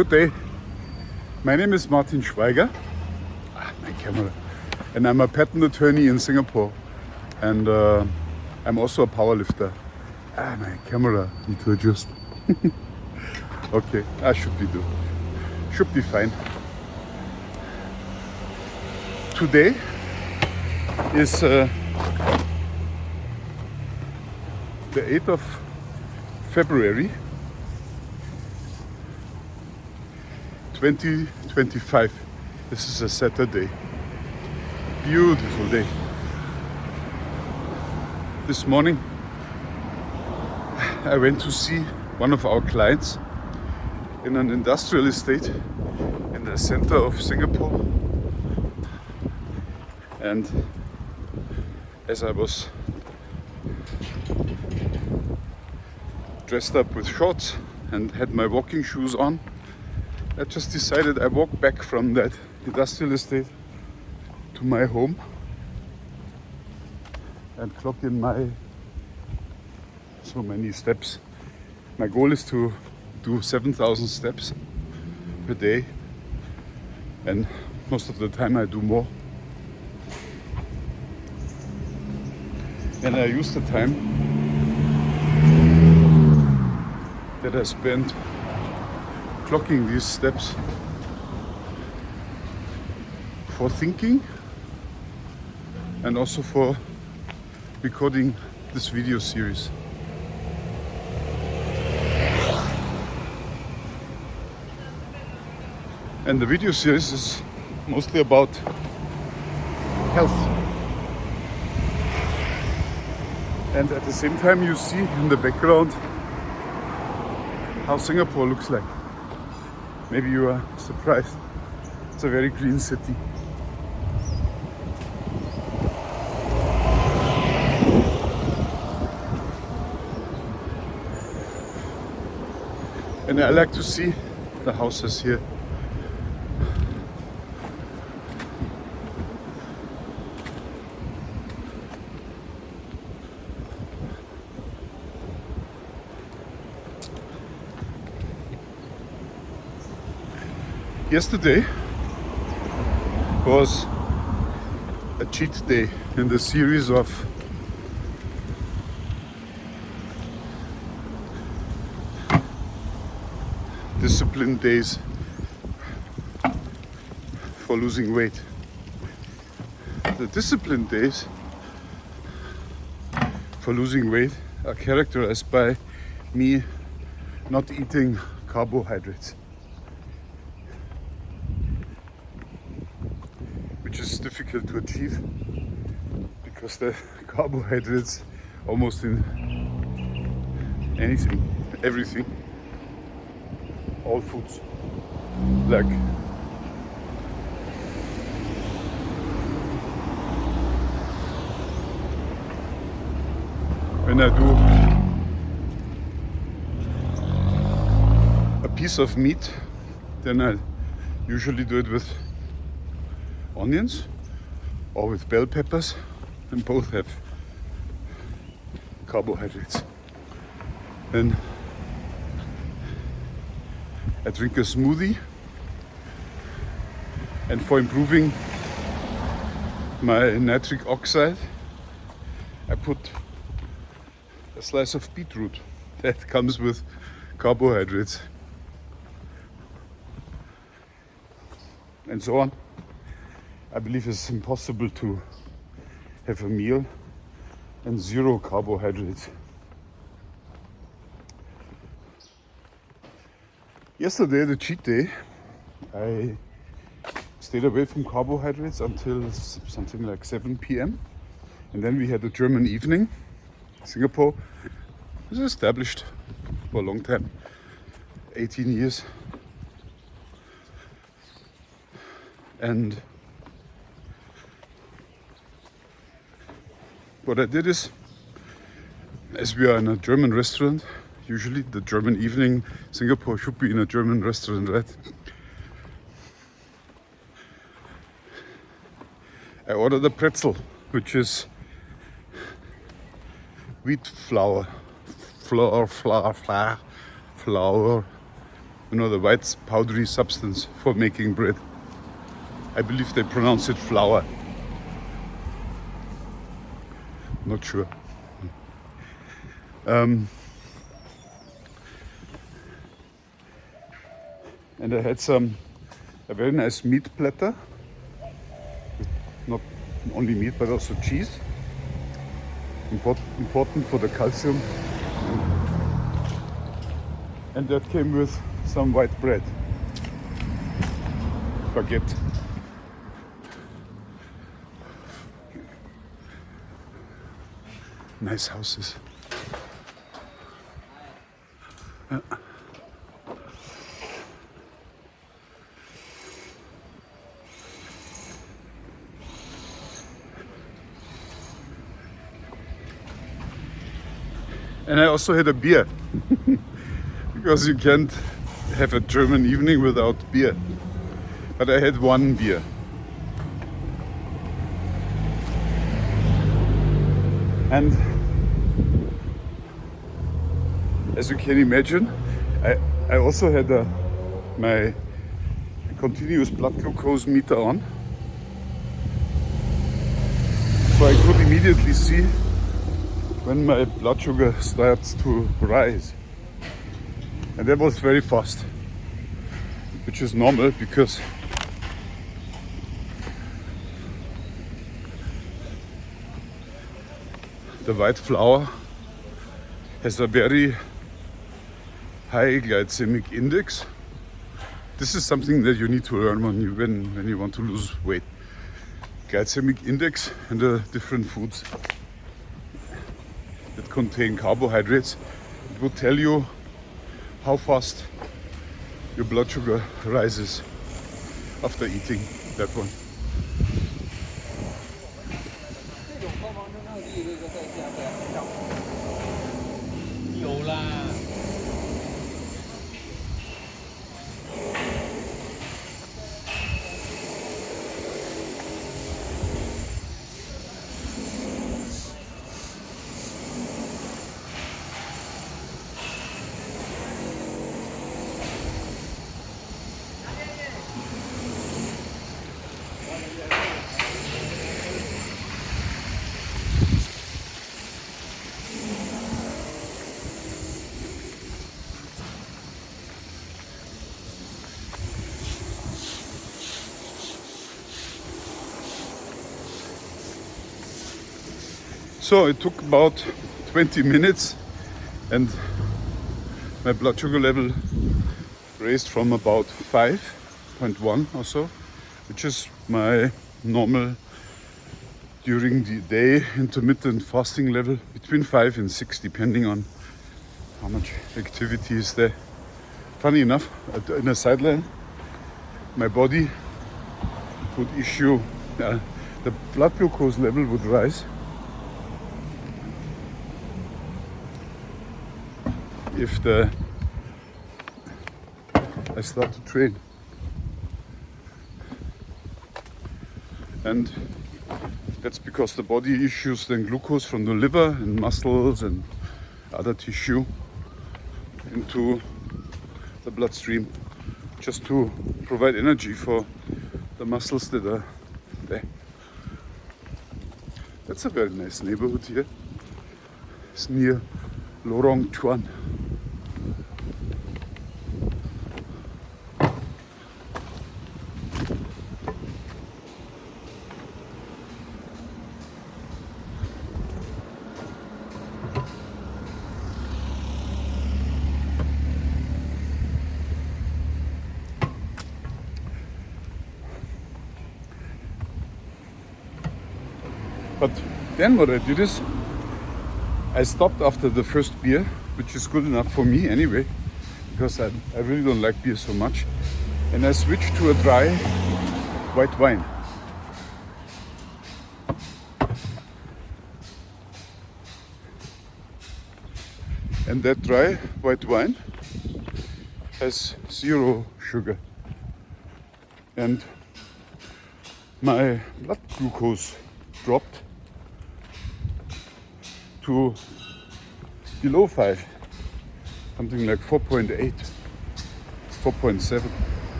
Good day. My name is Martin Schweiger. My camera. And I'm a patent attorney in Singapore. And I'm also a powerlifter. My camera need to adjust. Okay, I should be fine. Today is the 8th of February 2025. This is a Saturday. Beautiful day. This morning I went to see one of our clients in an industrial estate in the center of Singapore, and as I was dressed up with shorts and had my walking shoes on, I just decided I walk back from that industrial estate to my home and clock in my so many steps. My goal is to do 7,000 steps per day, and most of the time I do more. And I use the time that I spent clocking these steps for thinking and also for recording this video series. And the video series is mostly about health. And at the same time you see in the background how Singapore looks like. Maybe you are surprised. It's a very green city. And I like to see the houses here. Yesterday was a cheat day in the series of disciplined days for losing weight. The disciplined days for losing weight are characterized by me not eating carbohydrates, which is difficult to achieve because the carbohydrates almost in anything, everything, all foods, like when I do a piece of meat, then I usually do it with onions or with bell peppers, and both have carbohydrates. Then I drink a smoothie, and for improving my nitric oxide I put a slice of beetroot that comes with carbohydrates, and so on. I believe it's impossible to have a meal and zero carbohydrates. Yesterday, the cheat day, I stayed away from carbohydrates until something like 7 p.m. And then we had a German evening. Singapore is established for a long time, 18 years. And what I did is, as we are in a German restaurant, usually the German evening, Singapore should be in a German restaurant, right? I ordered a pretzel, which is wheat flour You know, the white powdery substance for making bread. I believe they pronounce it flour. Not sure. And I had a very nice meat platter. Not only meat, but also cheese. Important for the calcium. And that came with some white bread. Baguette. Nice houses. Yeah. And I also had a beer. Because you can't have a German evening without beer. But I had one beer. And as you can imagine, I also had my continuous blood glucose meter on. So I could immediately see when my blood sugar starts to rise. And that was very fast, which is normal because the white flour has a very high glycemic index. This is something that you need to learn when you want to lose weight. Glycemic index and the different foods that contain carbohydrates. It will tell you how fast your blood sugar rises after eating that one. So it took about 20 minutes and my blood sugar level raised from about 5.1 or so, which is my normal during the day intermittent fasting level, between 5 and 6 depending on how much activity is there. Funny enough, in a sideline, my body would issue, the blood glucose level would rise if I start to train. And that's because the body issues then glucose from the liver and muscles and other tissue into the bloodstream just to provide energy for the muscles that are there. That's a very nice neighborhood here. It's near Lorong Chuan. But then what I did is I stopped after the first beer, which is good enough for me anyway, because I really don't like beer so much. And I switched to a dry white wine. And that dry white wine has 0 sugar. And my blood glucose dropped to below 5, something like 4.8. 4.7.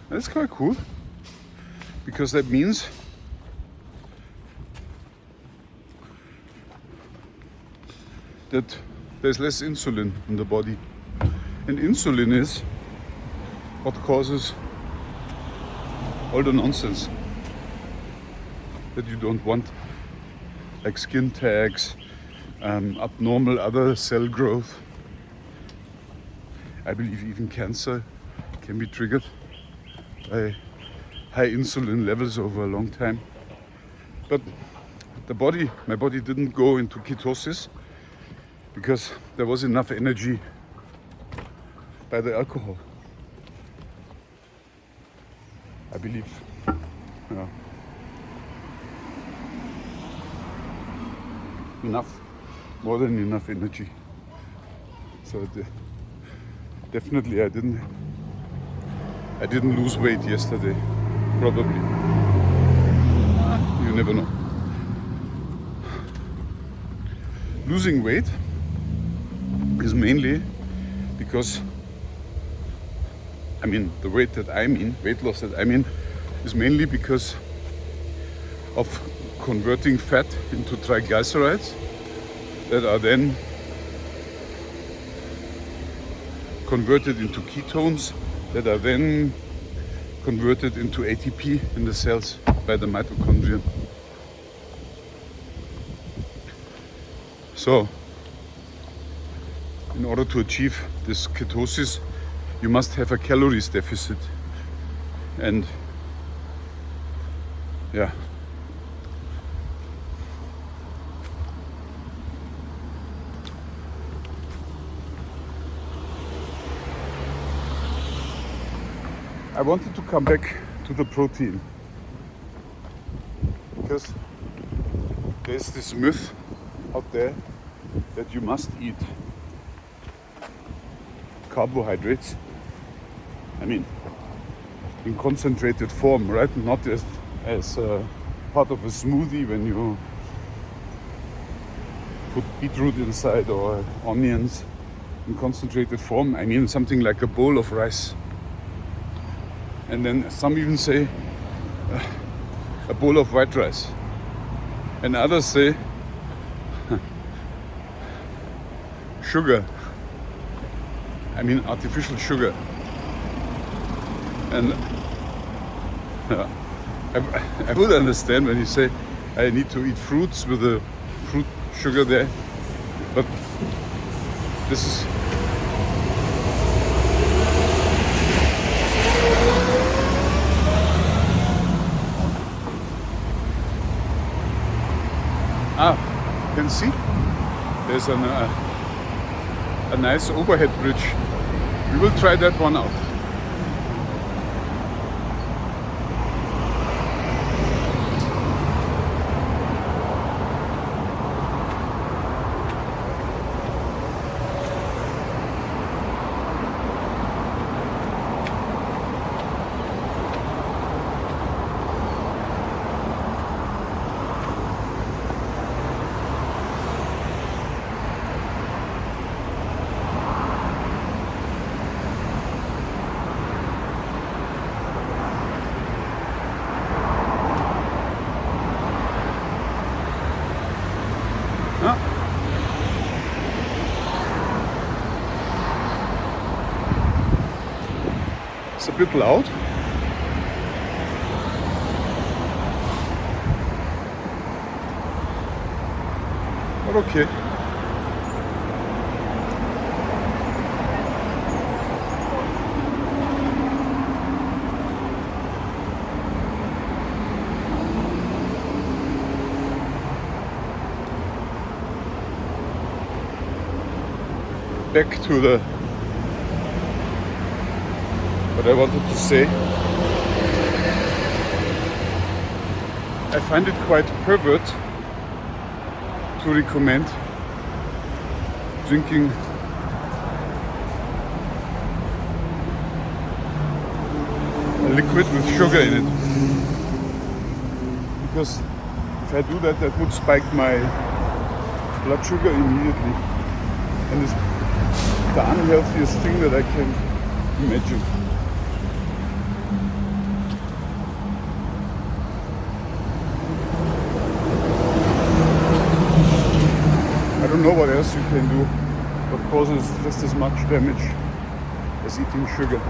That's quite cool, because that means that there's less insulin in the body. And insulin is what causes all the nonsense that you don't want, like skin tags, abnormal other cell growth. I believe even cancer can be triggered by high insulin levels over a long time. But my body didn't go into ketosis because there was enough energy by the alcohol, I believe. Yeah. Enough, more than enough energy. So definitely I didn't lose weight yesterday, probably. You never know. Losing weight is mainly because, the weight loss that I mean, is mainly because of converting fat into triglycerides that are then converted into ketones that are then converted into ATP in the cells by the mitochondria. So, in order to achieve this ketosis, you must have a calories deficit. And yeah. I wanted to come back to the protein because there's this myth out there that you must eat carbohydrates, in concentrated form, right? Not as part of a smoothie when you put beetroot inside or onions in concentrated form. Something like a bowl of rice. And then some even say a bowl of white rice. And others say sugar. Artificial sugar. And I would understand when you say I need to eat fruits with the fruit sugar there. But this is you can see there's a nice overhead bridge. We will try that one out. It's a bit loud. But okay. Back to what I wanted to say. I find it quite pervert to recommend drinking a liquid with sugar in it, because if I do that, that would spike my blood sugar immediately, and this the unhealthiest thing that I can imagine. I don't know what else you can do what causes just as much damage as eating sugar.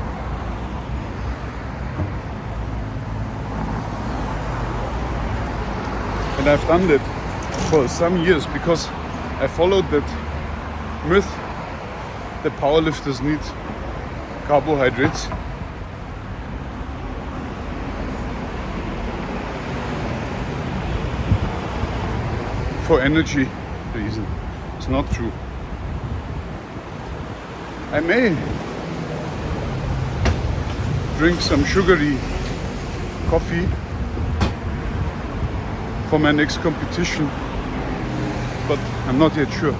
And I've done that for some years because I followed that myth that powerlifters need carbohydrates. For energy reason. It's not true. I may drink some sugary coffee for my next competition, but I'm not yet sure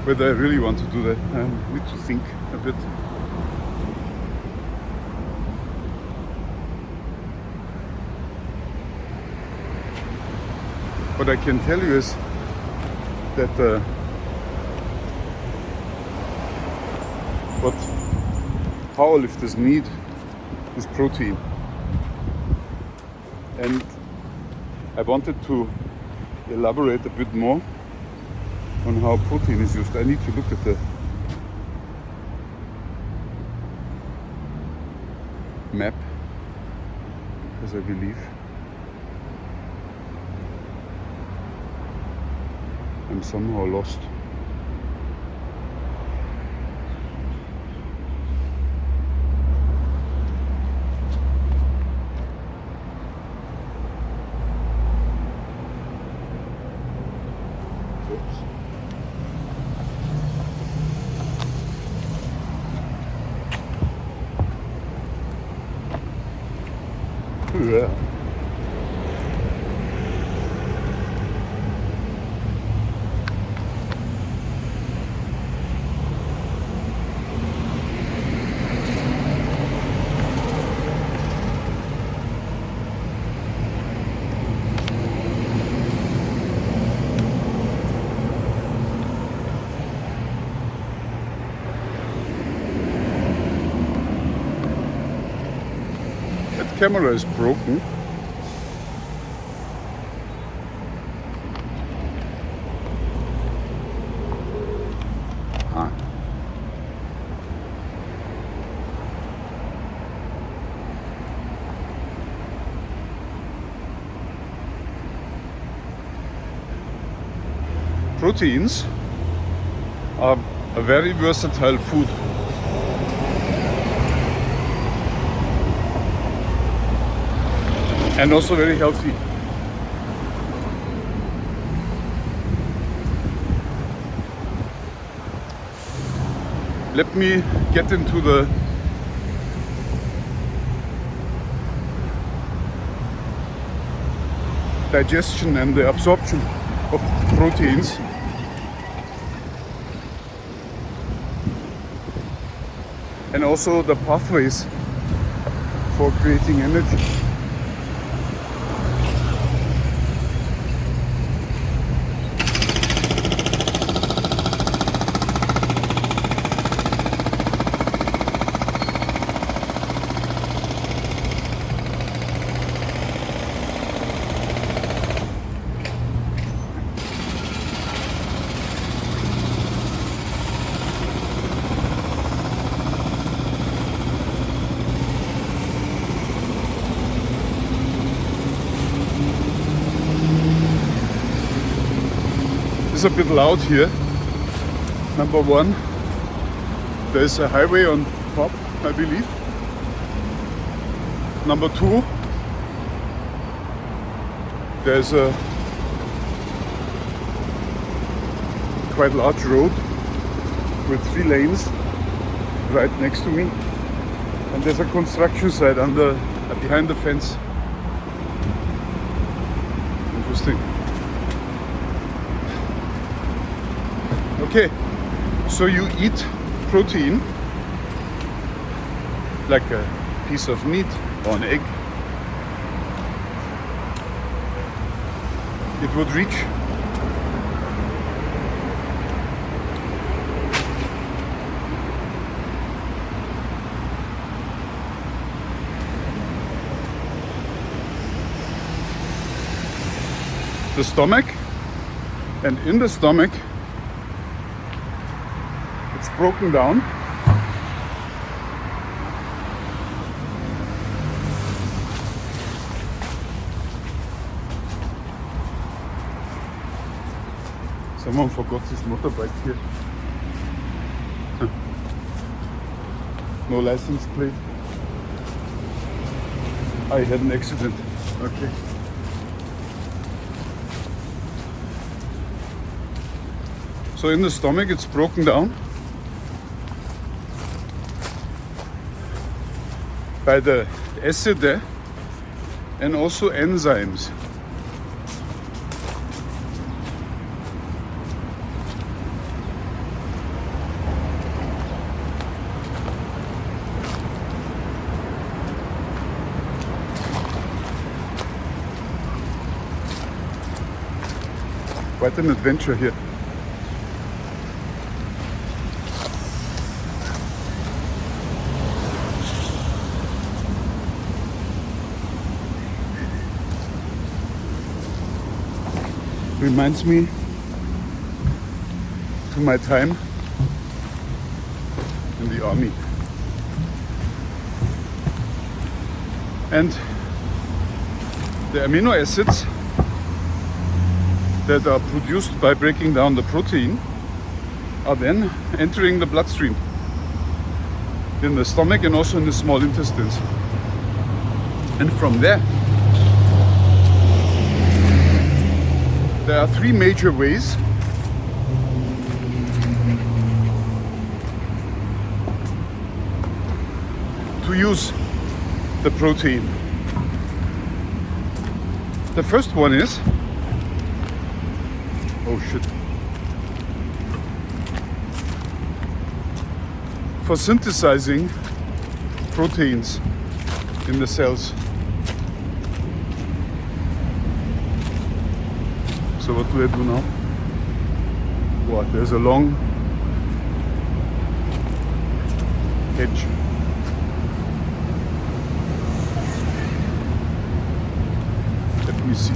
whether I really want to do that. I need to think a bit. What I can tell you is that what powerlifters need is protein. And I wanted to elaborate a bit more on how protein is used. I need to look at the map because I believe I'm somehow lost. Yeah. That camera is broken. Proteins are a very versatile food. And also very healthy. Let me get into the digestion and the absorption of proteins. And also the pathways for creating energy. It's a bit loud here. Number one, there's a highway on top, I believe. Number two, there's a quite large road with 3 lanes right next to me, and there's a construction site behind the fence. Interesting. Okay, so you eat protein like a piece of meat or an egg. It would reach the stomach, and in the stomach it's broken down someone forgot his motorbike here. No license plate. I had an accident. Okay. So in the stomach it's broken down by the acid there and also enzymes. Quite an adventure here. Reminds me to my time in the army. And the amino acids that are produced by breaking down the protein are then entering the bloodstream in the stomach and also in the small intestines. And from there are three major ways to use the protein. The first one is, oh shit, for synthesizing proteins in the cells. So what do I do now? Wow, there's a long hedge. Let me see.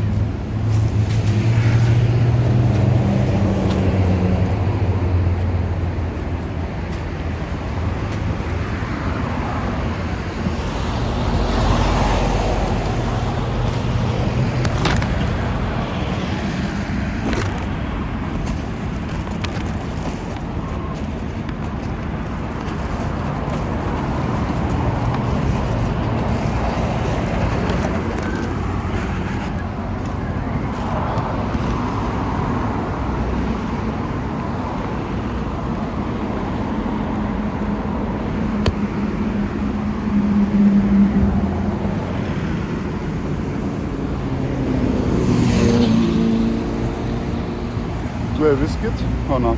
Do I risk it or not?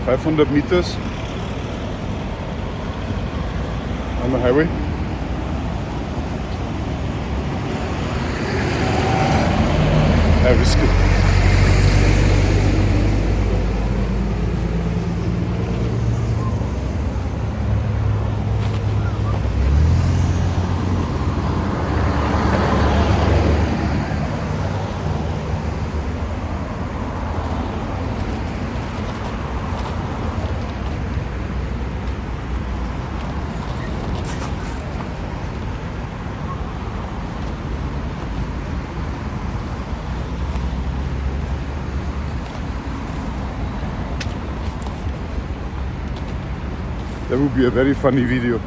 500 meters on the highway. I risk it. That would be a very funny video.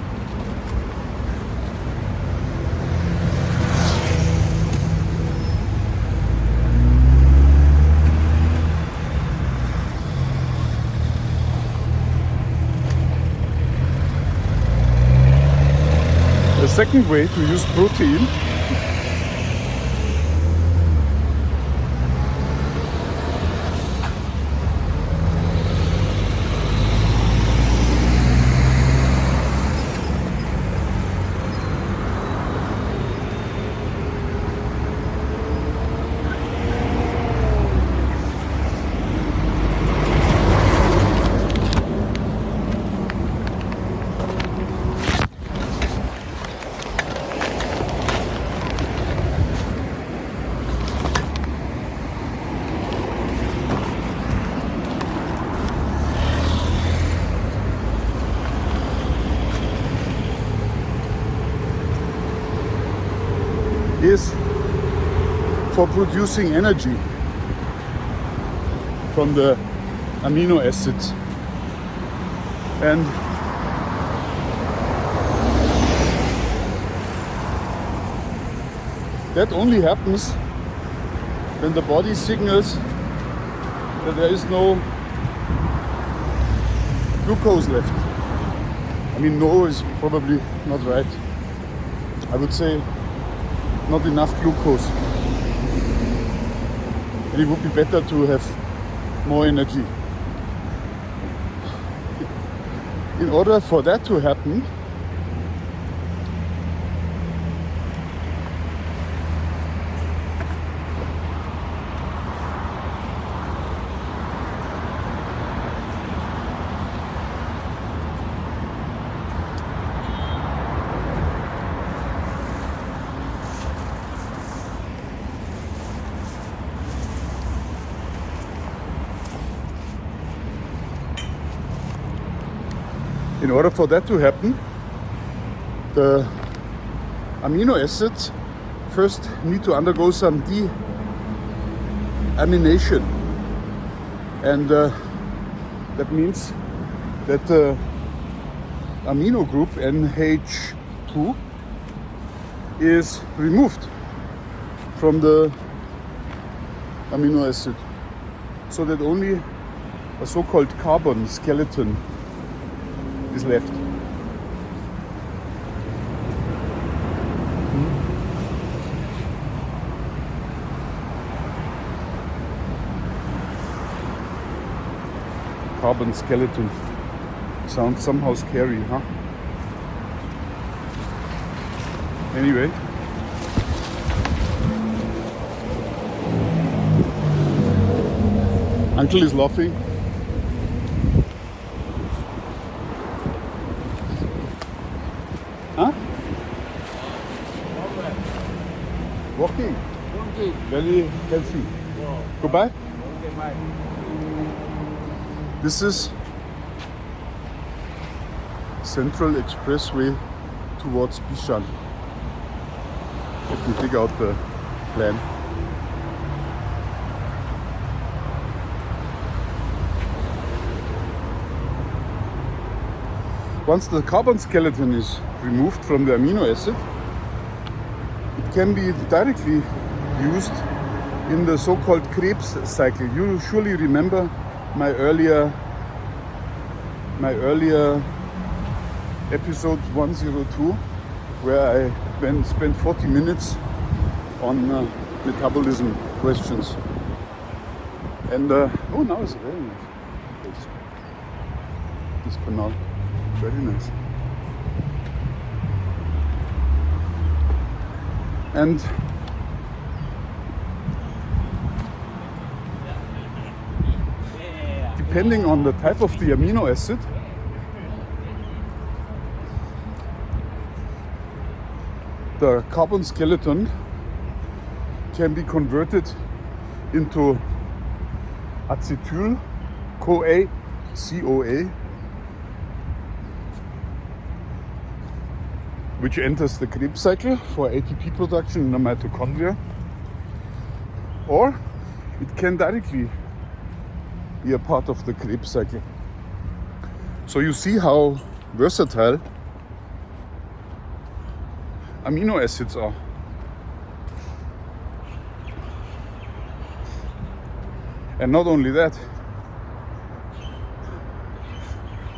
The second way to use protein for producing energy from the amino acids. And that only happens when the body signals that there is no glucose left. I mean, no is probably not right. I would say not enough glucose. And it would be better to have more energy. In order for that to happen, the amino acids first need to undergo some deamination. And that means that the amino group NH2 is removed from the amino acid, so that only a so-called carbon skeleton is left. Carbon skeleton sounds somehow scary, huh? Anyway, Uncle is laughing. Huh? Walking. Very healthy. Goodbye. Okay, bye. This is Central Expressway towards Bishan. Let me dig out the plan. Once the carbon skeleton is removed from the amino acid, it can be directly used in the so-called Krebs cycle. You surely remember my earlier episode 102, where I spent 40 minutes on metabolism questions. And oh, now it's very nice. This canal, very nice. And depending on the type of the amino acid, the carbon skeleton can be converted into acetyl-CoA, CoA, which enters the Krebs cycle for ATP production in the mitochondria, or it can directly be a part of the Krebs cycle. So you see how versatile amino acids are. And not only that,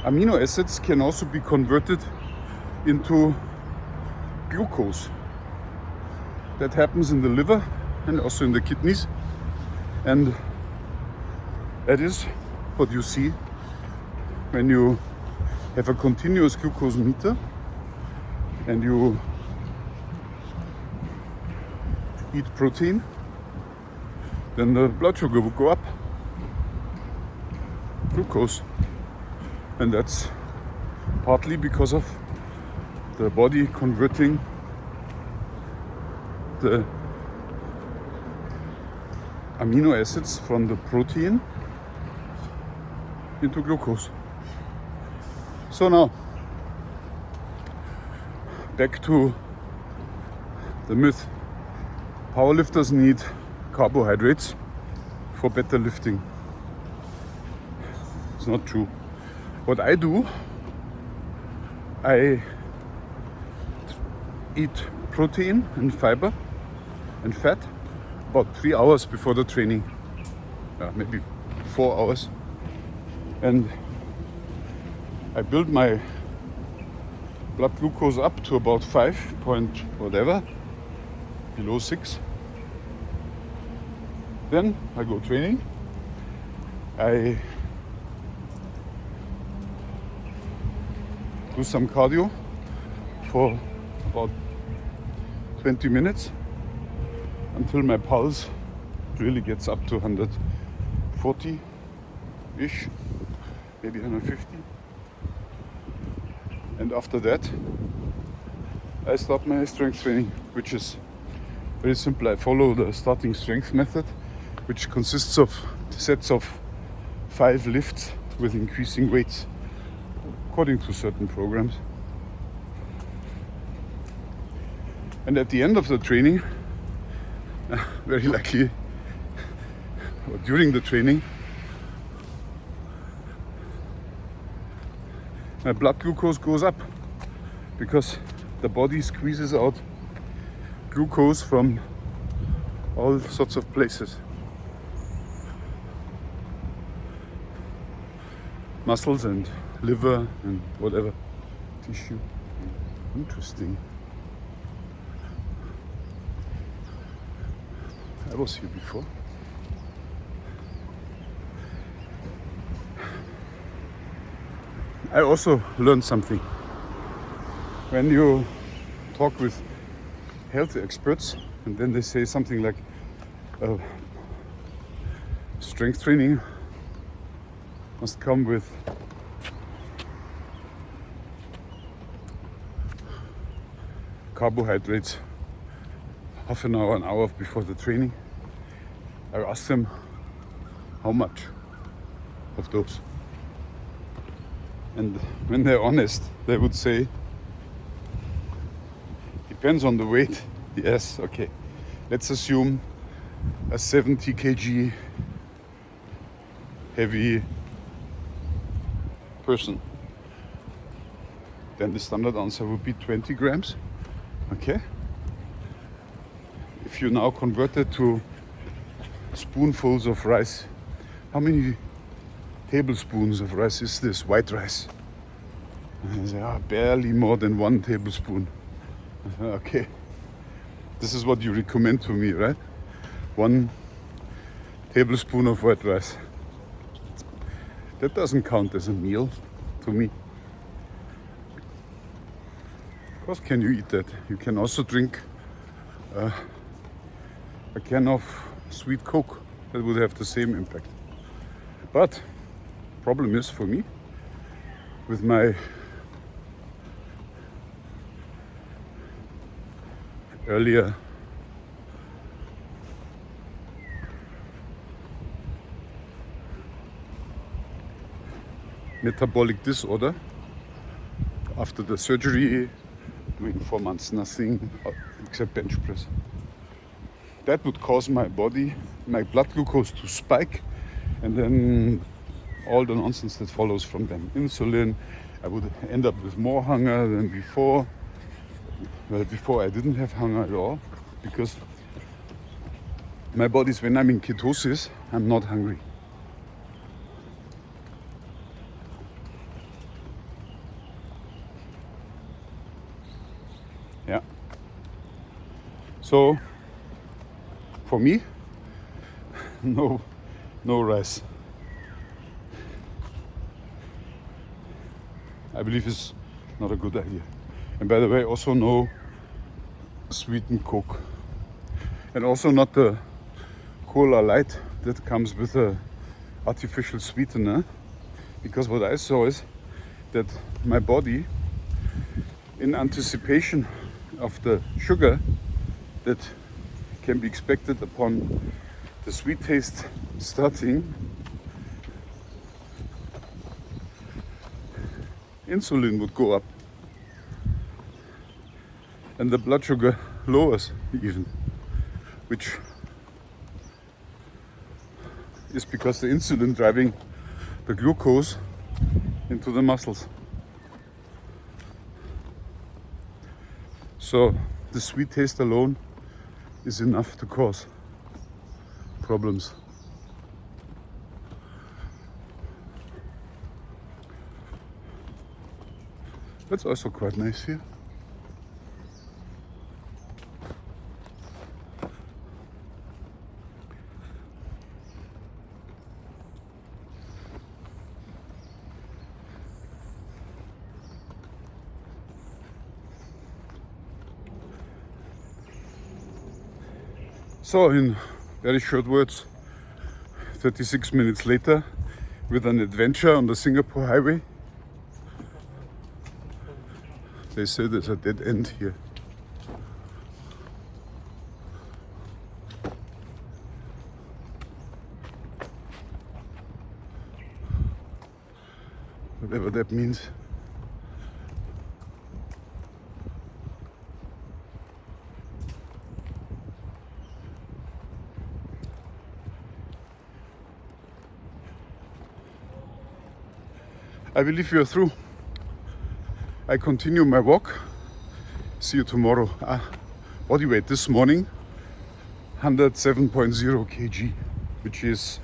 amino acids can also be converted into glucose. That happens in the liver and also in the kidneys, and that is what you see when you have a continuous glucose meter and you eat protein. Then the blood sugar will go up, glucose, and that's partly because of the body converting the amino acids from the protein into glucose. So now, back to the myth. Powerlifters need carbohydrates for better lifting. It's not true. What I do, I eat protein and fiber and fat about 3 hours before the training. Maybe 4 hours. And I build my blood glucose up to about 5 point whatever, below 6. Then I go training. I do some cardio for about 20 minutes until my pulse really gets up to 140-ish, maybe 150. And after that, I start my strength training, which is very simple. I follow the starting strength method, which consists of sets of 5 lifts with increasing weights according to certain programs. And at the end of the training, very likely, or during the training, my blood glucose goes up because the body squeezes out glucose from all sorts of places. Muscles and liver and whatever tissue. Interesting. I was here before. I also learned something. When you talk with health experts and then they say something like strength training must come with carbohydrates half an hour before the training. I asked them how much of those. And when they're honest, they would say, depends on the weight. Yes, okay. Let's assume a 70 kg heavy person. Then the standard answer would be 20 grams. Okay. If you now convert it to spoonfuls of rice, how many tablespoons of rice is this? White rice. And I say, barely more than 1 tablespoon. I say, okay, this is what you recommend to me, right? 1 tablespoon of white rice. That doesn't count as a meal to me. Of course, can you eat that? You can also drink a can of sweet Coke. That would have the same impact. But problem is for me, with my earlier metabolic disorder, after the surgery, doing 4 months nothing except bench press. That would cause my body, my blood glucose to spike, and then all the nonsense that follows from them. Insulin, I would end up with more hunger than before. Well, before I didn't have hunger at all, because my body's, when I'm in ketosis, I'm not hungry. Yeah. So, for me, no rice. I believe it's not a good idea. And by the way, also no sweetened Coke. And also not the Cola Light that comes with a artificial sweetener. Because what I saw is that my body, in anticipation of the sugar that can be expected upon the sweet taste starting, insulin would go up and the blood sugar lowers even, which is because the insulin driving the glucose into the muscles. So the sweet taste alone is enough to cause problems. That's also quite nice here. So in very short words, 36 minutes later, with an adventure on the Singapore highway. They say there's a dead end here. Whatever that means. I believe you're through. I continue my walk. See you tomorrow. Body weight this morning, 107.0 kg, which is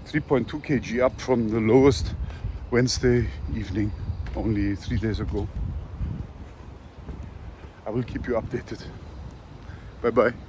3.2 kg up from the lowest Wednesday evening, only 3 days ago. I will keep you updated. Bye bye.